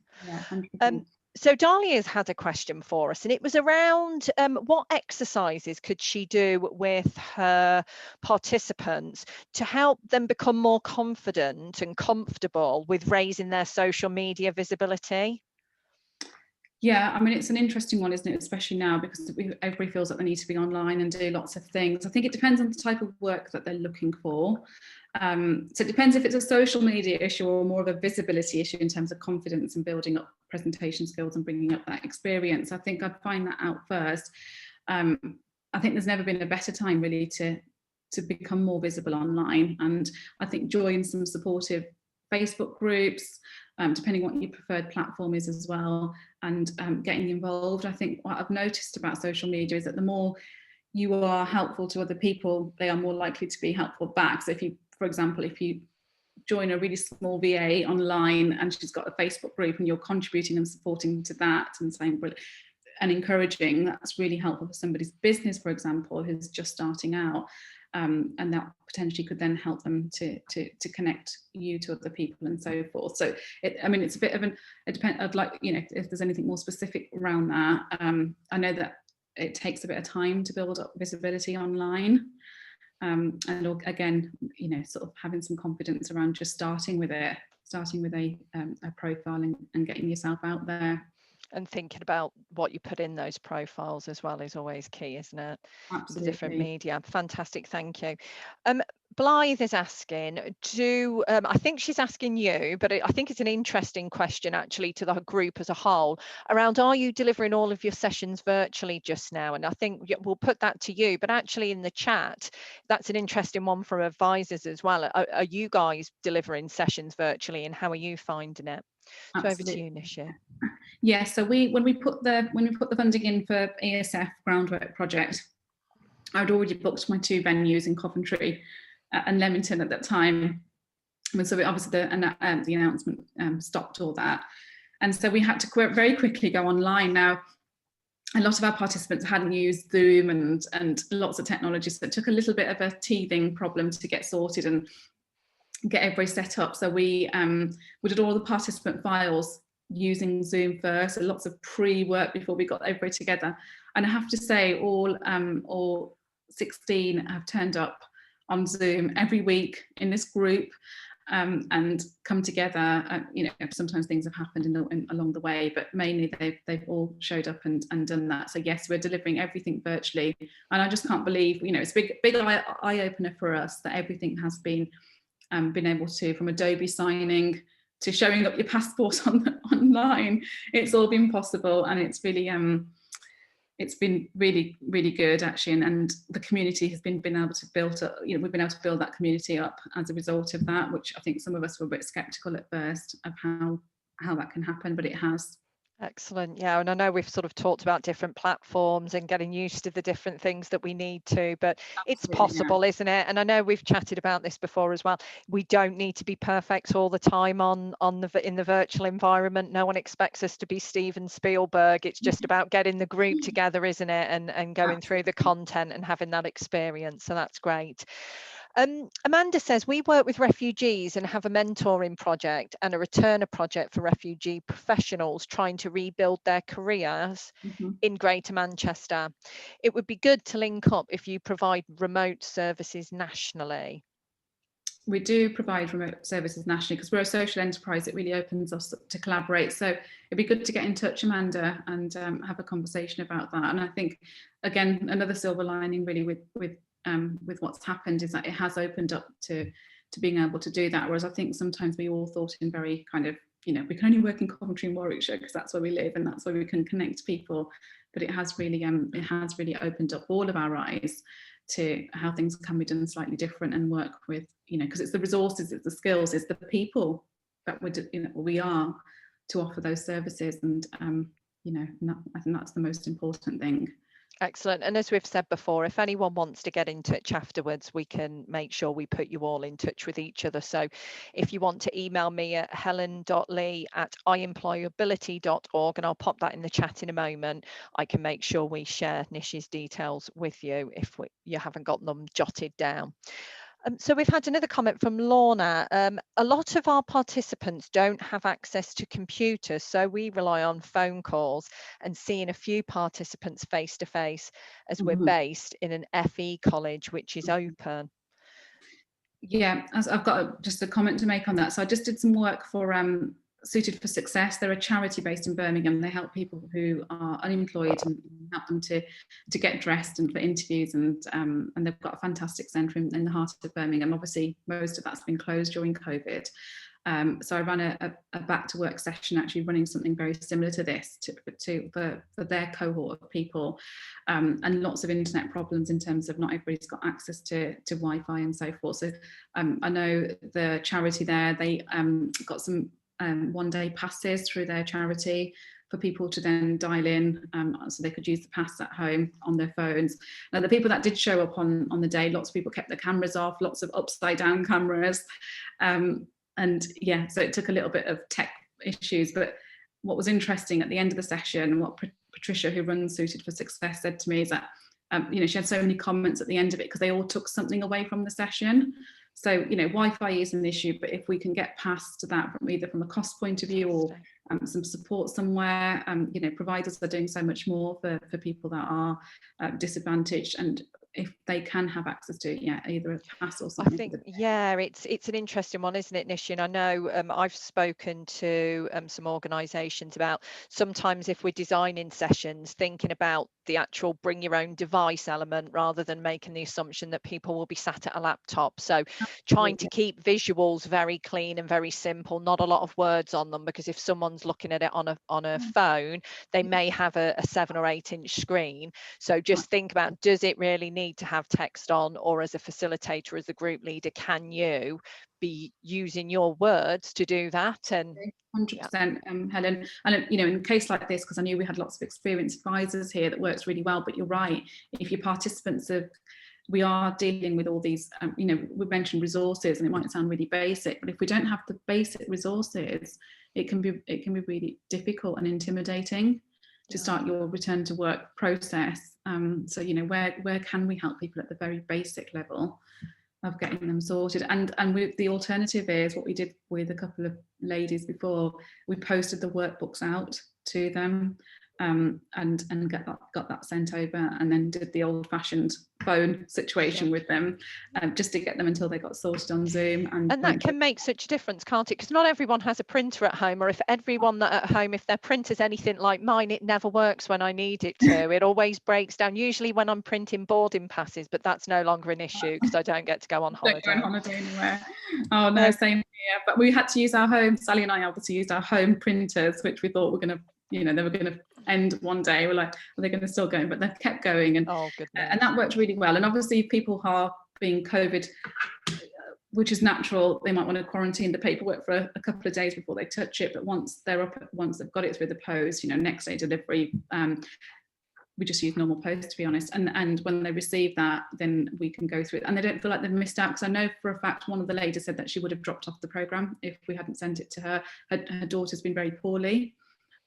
So Dahlia's had a question for us, and it was around what exercises could she do with her participants to help them become more confident and comfortable with raising their social media visibility? Yeah, I mean, it's an interesting one, isn't it? Especially now, because everybody feels that they need to be online and do lots of things. I think it depends on the type of work that they're looking for. So it depends if it's a social media issue or more of a visibility issue in terms of confidence and building up presentation skills and bringing up that experience. I think I'd find that out first. I think there's never been a better time really to become more visible online. And I think join some supportive Facebook groups, depending what your preferred platform is as well, and getting involved. I think what I've noticed about social media is that the more you are helpful to other people, they are more likely to be helpful back. So if you, for example, if you join a really small VA online and she's got a Facebook group and you're contributing and supporting to that and saying, and encouraging. That's really helpful for somebody's business, for example, who's just starting out. And that potentially could then help them to connect you to other people and so forth. So it's a bit of it depends. I'd like, if there's anything more specific around that. I know that it takes a bit of time to build up visibility online. And again, sort of having some confidence around just starting with a profile and getting yourself out there. And thinking about what you put in those profiles as well is always key, isn't it? Absolutely. The different media. Fantastic, thank you. Blythe is asking, I think she's asking you, but I think it's an interesting question actually to the group as a whole, around, are you delivering all of your sessions virtually just now? And I think we'll put that to you, but actually in the chat, that's an interesting one from advisors as well. Are you guys delivering sessions virtually, and how are you finding it? So over to you, Nishi. Yeah, so when we put the funding in for ESF Groundwork project, I'd already booked my 2 venues in Coventry and Leamington at that time. And so obviously the announcement stopped all that. And so we had to very quickly go online. Now, a lot of our participants hadn't used Zoom and lots of technology, so it took a little bit of a teething problem to get sorted and get everybody set up. So we did all the participant files using Zoom first, so lots of pre-work before we got everybody together. And I have to say, all 16 have turned up on Zoom every week in this group and come together. Sometimes things have happened along the way, but mainly they've all showed up and done that. So yes, we're delivering everything virtually, and I just can't believe, it's a big eye opener for us that everything has been able to, from Adobe signing to showing up your passport online, it's all been possible, and it's really it's been really, really good actually, and the community has been able to build up, we've been able to build that community up as a result of that, which I think some of us were a bit skeptical at first of how that can happen, but it has. Excellent. Yeah, and I know we've sort of talked about different platforms and getting used to the different things that we need to, but it's possible, isn't it? And I know we've chatted about this before as well. We don't need to be perfect all the time in the virtual environment. No one expects us to be Steven Spielberg. It's just about getting the group together, isn't it? And going through the content and having that experience. So that's great. Amanda says, we work with refugees and have a mentoring project and a returner project for refugee professionals trying to rebuild their careers in Greater Manchester. It would be good to link up if you provide remote services nationally. We do provide remote services nationally because we're a social enterprise. It really opens us up to collaborate. So it'd be good to get in touch, Amanda, and have a conversation about that. And I think, again, another silver lining really with what's happened is that it has opened up to being able to do that. Whereas I think sometimes we all thought in very kind of, we can only work in Coventry and Warwickshire because that's where we live and that's where we can connect people. But it has really opened up all of our eyes to how things can be done slightly different and work with, because it's the resources, it's the skills, it's the people that we are to offer those services, and I think that's the most important thing. Excellent. And as we've said before, if anyone wants to get in touch afterwards, we can make sure we put you all in touch with each other. So if you want to email me at helen.lee@iemployability.org, and I'll pop that in the chat in a moment, I can make sure we share Nishi's details with you if you haven't got them jotted down. So we've had another comment from Lorna. A lot of our participants don't have access to computers, so we rely on phone calls and seeing a few participants face to face as we're based in an FE college, which is open. Yeah, I've got just a comment to make on that. So I just did some work for Suited for Success. They're a charity based in Birmingham. They help people who are unemployed and help them to get dressed and for interviews, and they've got a fantastic centre in the heart of Birmingham. Obviously, most of that's been closed during COVID. So I ran a back to work session, actually running something very similar to this for their cohort of people, and lots of internet problems in terms of not everybody's got access to Wi-Fi and so forth. So I know the charity there, they got some one-day passes through their charity for people to then dial in, so they could use the pass at home on their phones. Now, the people that did show up on the day, lots of people kept their cameras off, lots of upside down cameras. And yeah, so it took a little bit of tech issues, but what was interesting at the end of the session, what Patricia, who runs Suited for Success, said to me is that, you know, she had so many comments at the end of it because they all took something away from the session. So, you know, Wi-Fi is an issue, but if we can get past that from either from a cost point of view or some support somewhere, you know, providers are doing so much more for people that are disadvantaged, and if they can have access to either a pass or something. I think, yeah, it's an interesting one, isn't it, Nishi? And I know I've spoken to some organisations about sometimes if we're designing sessions, thinking about the actual bring your own device element rather than making the assumption that people will be sat at a laptop. So trying to keep visuals very clean and very simple, not a lot of words on them, because if someone's looking at it on a phone, they may have a 7 or 8 inch screen. So just think about, does it really need to have text on, or as a facilitator, as a group leader, can you be using your words to do that? And 100%, Helen. And you know, in a case like this, because I knew we had lots of experienced advisors here, that works really well. But you're right, if your participants we are dealing with all these, you know, we mentioned resources, and it might sound really basic, but if we don't have the basic resources, it can be really difficult and intimidating to start your return to work process. So, you know, where can we help people at the very basic level of getting them sorted? And with the alternative is what we did with a couple of ladies before, we posted the workbooks out to them, and got that sent over, and then did the old-fashioned phone situation with them, just to get them until they got sorted on Zoom. And that can make such a difference, can't it? Because not everyone has a printer at home, or if everyone that at home, if their printer's anything like mine, it never works when I need it to. It always breaks down, usually when I'm printing boarding passes, but that's no longer an issue because I don't get to go on holiday. Don't go on holiday anywhere. Oh no, same here. But we had to use our home, Sally and I obviously used our home printers, which we thought were going to, you know, they were going to end one day. We're like, are they going to still go? But they've kept going, and and that worked really well. And obviously, if people are being COVID, which is natural, they might want to quarantine the paperwork for a couple of days before they touch it. But once they've got it through the post, you know, next day delivery, we just use normal post, to be honest. And when they receive that, then we can go through it, and they don't feel like they've missed out. Because I know for a fact one of the ladies said that she would have dropped off the programme if we hadn't sent it to her. Her daughter's been very poorly.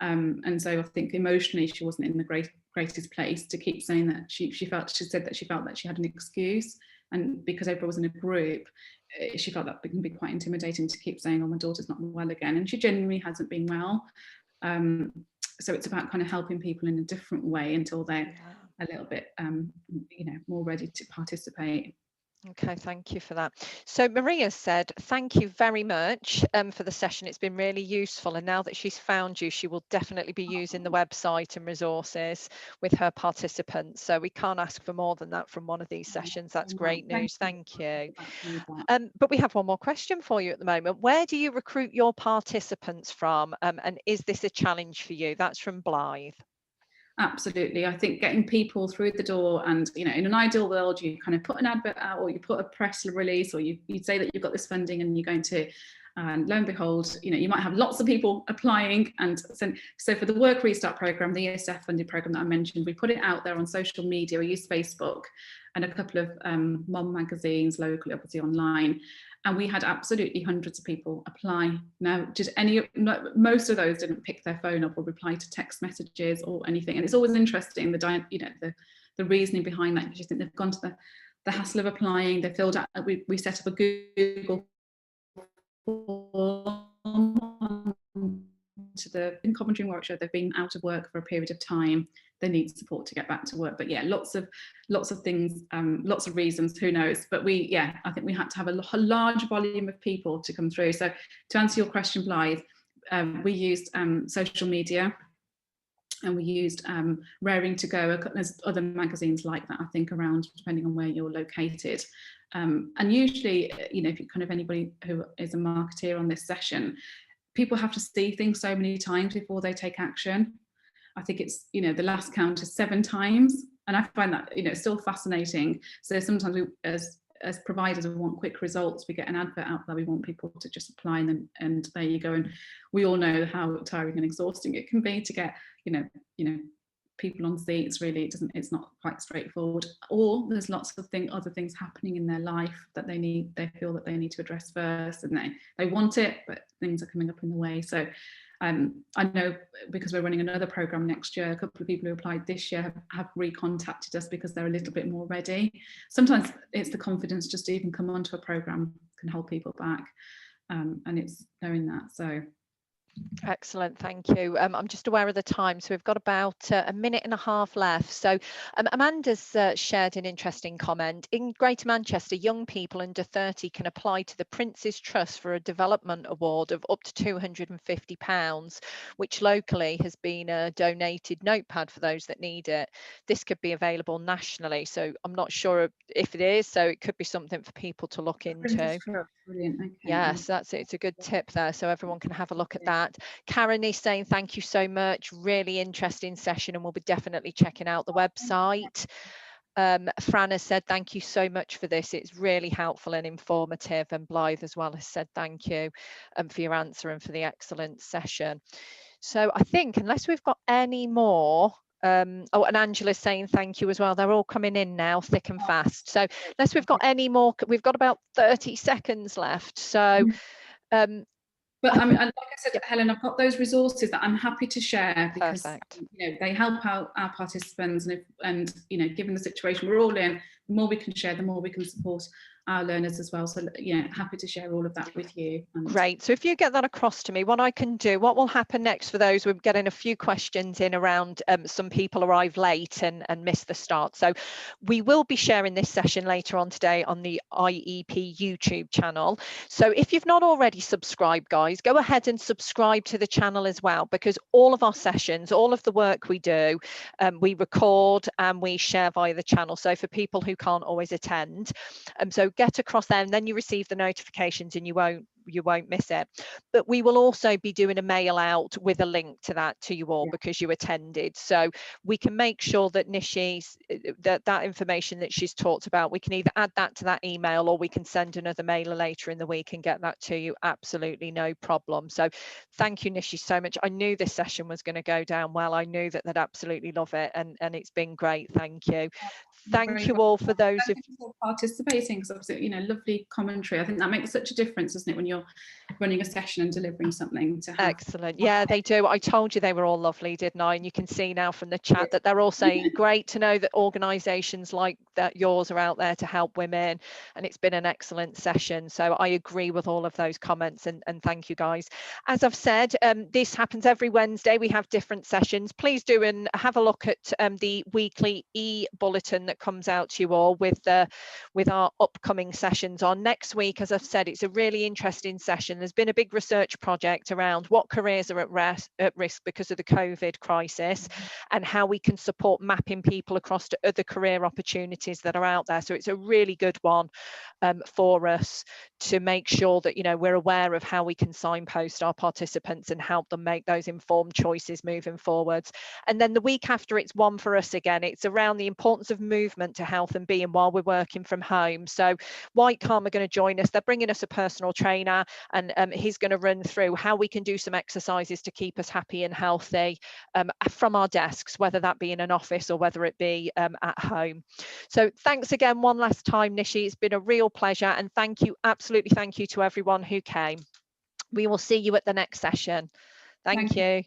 And so I think emotionally she wasn't in the greatest place to keep saying that she said that she felt that she had an excuse, and because everyone was in a group, she felt that it can be quite intimidating to keep saying, oh, my daughter's not well again, and she genuinely hasn't been well. So it's about kind of helping people in a different way until they're a little bit you know, more ready to participate. Okay, thank you for that. So Maria said, thank you very much for the session. It's been really useful. And now that she's found you, she will definitely be using the website and resources with her participants. So we can't ask for more than that from one of these sessions. That's great news. Thank you. But we have one more question for you at the moment. Where do you recruit your participants from? And is this a challenge for you? That's from Blythe. Absolutely. I think getting people through the door, and, you know, in an ideal world, you kind of put an advert out, or you put a press release, or you'd say that you've got this funding and you're going to, and lo and behold, you know, you might have lots of people applying. And so for the Work Restart programme, the ESF funded programme that I mentioned, we put it out there on social media. We use Facebook and a couple of mom magazines locally, obviously online. And we had absolutely hundreds of people apply. Now, most of those didn't pick their phone up or reply to text messages or anything. And it's always interesting, the reasoning behind that, because you think they've gone to the hassle of applying. They filled out. We set up a Google form in Coventry and Warwickshire. They've been out of work for a period of time. They need support to get back to work. But yeah, lots of things, lots of reasons, who knows. But I think we had to have a large volume of people to come through. So to answer your question, Blythe, we used social media, and we used Raring to Go. There's other magazines like that, I think, around, depending on where you're located. And usually, you know, if you kind of anybody who is a marketeer on this session, people have to see things so many times before they take action. I think it's, you know, the last count is 7 times. And I find that, you know, still fascinating. So sometimes we, as providers, we want quick results. We get an advert out there, we want people to just apply, and there you go. And we all know how tiring and exhausting it can be to get, you know, people on seats. Really, it's not quite straightforward. Or there's lots of other things happening in their life that they feel that they need to address first, and they want it, but things are coming up in the way. So I know because we're running another program next year, a couple of people who applied this year have recontacted us because they're a little bit more ready. Sometimes it's the confidence just to even come onto a program can hold people back, and it's knowing that. So excellent, thank you. I'm just aware of the time, so we've got about a minute and a half left. So Amanda's shared an interesting comment. In Greater Manchester, young people under 30 can apply to the Prince's Trust for a development award of up to £250, which locally has been a donated notepad for those that need it. This could be available nationally, so I'm not sure if it is, so it could be something for people to look into. Brilliant. Okay. Yes, that's it. It's a good tip there, so everyone can have a look at that. Karen is saying thank you so much. Really interesting session, and we'll be definitely checking out the website. Fran has said thank you so much for this. It's really helpful and informative. And Blythe as well has said thank you for your answer and for the excellent session. So I think unless we've got any more. Oh, and Angela's saying thank you as well. They're all coming in now, thick and fast. So unless we've got any more, we've got about 30 seconds left. So but I mean, like I said, Helen, I've got those resources that I'm happy to share because they help out our participants, and given the situation we're all in, the more we can share, the more we can support our learners as well. So happy to share all of that with you. Great. So if you get that across to me, what will happen next for those, we're getting a few questions in around some people arrive late and miss the start. So we will be sharing this session later on today on the IEP YouTube channel. So if you've not already subscribed, guys, go ahead and subscribe to the channel as well, because all of our sessions, all of the work we do, we record and we share via the channel. So for people who can't always attend, so get across there, and then you receive the notifications and you won't miss it. But we will also be doing a mail out with a link to that to you all because you attended, so we can make sure that Nishi's that information that she's talked about, we can either add that to that email or we can send another mailer later in the week and get that to you. Absolutely no problem. So thank you, Nishi, so much. I knew this session was going to go down well. I knew that they'd absolutely love it, and it's been great. Thank you. Thank you all for those who've participating, because obviously, lovely commentary. I think that makes such a difference, doesn't it, when you're running a session and delivering something to have. Excellent. Yeah, they do. I told you they were all lovely, didn't I? And you can see now from the chat that they're all saying great to know that organisations like that yours are out there to help women, and it's been an excellent session. So I agree with all of those comments, and thank you, guys. As I've said, this happens every Wednesday. We have different sessions. Please do and have a look at the weekly e-bulletin that comes out to you all with our upcoming sessions on. Next week, as I've said, it's a really interesting session. There's been a big research project around what careers are at risk because of the COVID crisis, and how we can support mapping people across to other career opportunities that are out there. So it's a really good one for us to make sure that we're aware of how we can signpost our participants and help them make those informed choices moving forwards. And then the week after, it's one for us again. It's around the importance of movement to health and being while we're working from home. So White Calm are going to join us. They're bringing us a personal trainer, and he's going to run through how we can do some exercises to keep us happy and healthy from our desks, whether that be in an office or whether it be at home. So thanks again one last time, Nishi. It's been a real pleasure, and absolutely thank you to everyone who came. We will see you at the next session. Thank you.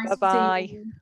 Nice Bye-bye. to see you.